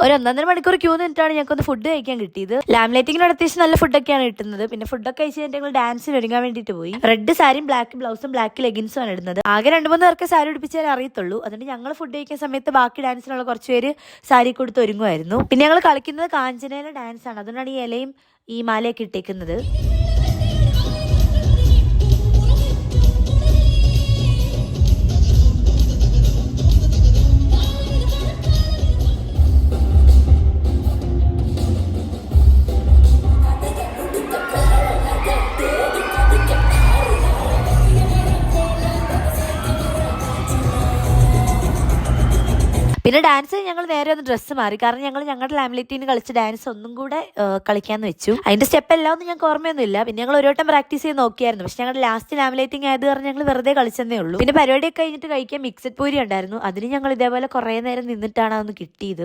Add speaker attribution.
Speaker 1: ഒരു 1.5 മണിക്കൂർ ക്യൂ നിന്നിട്ടാണ് ഞങ്ങൾക്കൊന്ന് ഫുഡ് കഴിക്കാൻ കിട്ടിയത്. ലാം ലൈറ്റിങ്ങിന് അത്യാവശ്യം നല്ല ഫുഡൊക്കെയാണ് കിട്ടുന്നത്. പിന്നെ ഫുഡൊക്കെ കഴിച്ച് കഴിഞ്ഞിട്ട് ഞങ്ങൾ ഡാൻസിന് ഒരുങ്ങാൻ വേണ്ടിയിട്ട് പോയി. റെഡ് സാരിയും ബ്ലാക്ക് ബ്ലൗസും ബ്ലാക്ക് ലെഗിൻസും ആണ് ഇടുന്നത്. ആകെ 2-3 പേർക്ക് സാരി ഉടുപ്പിച്ചാൽ അറിയത്തുള്ളൂ. അതുകൊണ്ട് ഞങ്ങൾ ഫുഡ് കഴിക്കുന്ന സമയത്ത് ബാക്കി ഡാൻസിനുള്ള കുറച്ച് പേര് സാരി കൊടുത്ത് ഒരുങ്ങുമായിരുന്നു. പിന്നെ ഞങ്ങൾ കളിക്കുന്നത് കാഞ്ചനയിലെ ഡാൻസ് ആണ്. അതുകൊണ്ടാണ് ഈ ഇലയും ഈ മാലയൊക്കെ ഇട്ടേക്കുന്നത്. പിന്നെ ഡാൻസ് ഞങ്ങൾ നേരെ ഒന്ന് ഡ്രസ്സ് മാറി. കാരണം ഞങ്ങൾ ഞങ്ങളുടെ ലാമിലിറ്റീന് കളിച്ച ഡാൻസ് ഒന്നും കൂടെ കളിക്കാമെന്ന് വെച്ചു. അതിന്റെ സ്റ്റെപ്പ് എല്ലാം ഒന്നും ഞങ്ങൾക്ക് ഓർമ്മയൊന്നുമില്ല. പിന്നെ ഞങ്ങൾ ഒരു വട്ടം പ്രാക്ടീസ് ചെയ്ത് നോക്കിയായിരുന്നു. പക്ഷെ ഞങ്ങളുടെ ലാസ്റ്റ് ലാമിലേറ്റിംഗ് ആയത് കാരണം ഞങ്ങൾ വെറുതെ കളിച്ചതേ ഉള്ളൂ. പിന്നെ പരിപാടിയൊക്കെ കഴിഞ്ഞിട്ട് കഴിക്കാൻ മിക്സഡ് പൂരി ഉണ്ടായിരുന്നു. അതിന് ഞങ്ങൾ ഇതേപോലെ കുറേ നേരം നിന്നിട്ടാണ് അതൊന്ന് കിട്ടിയത്.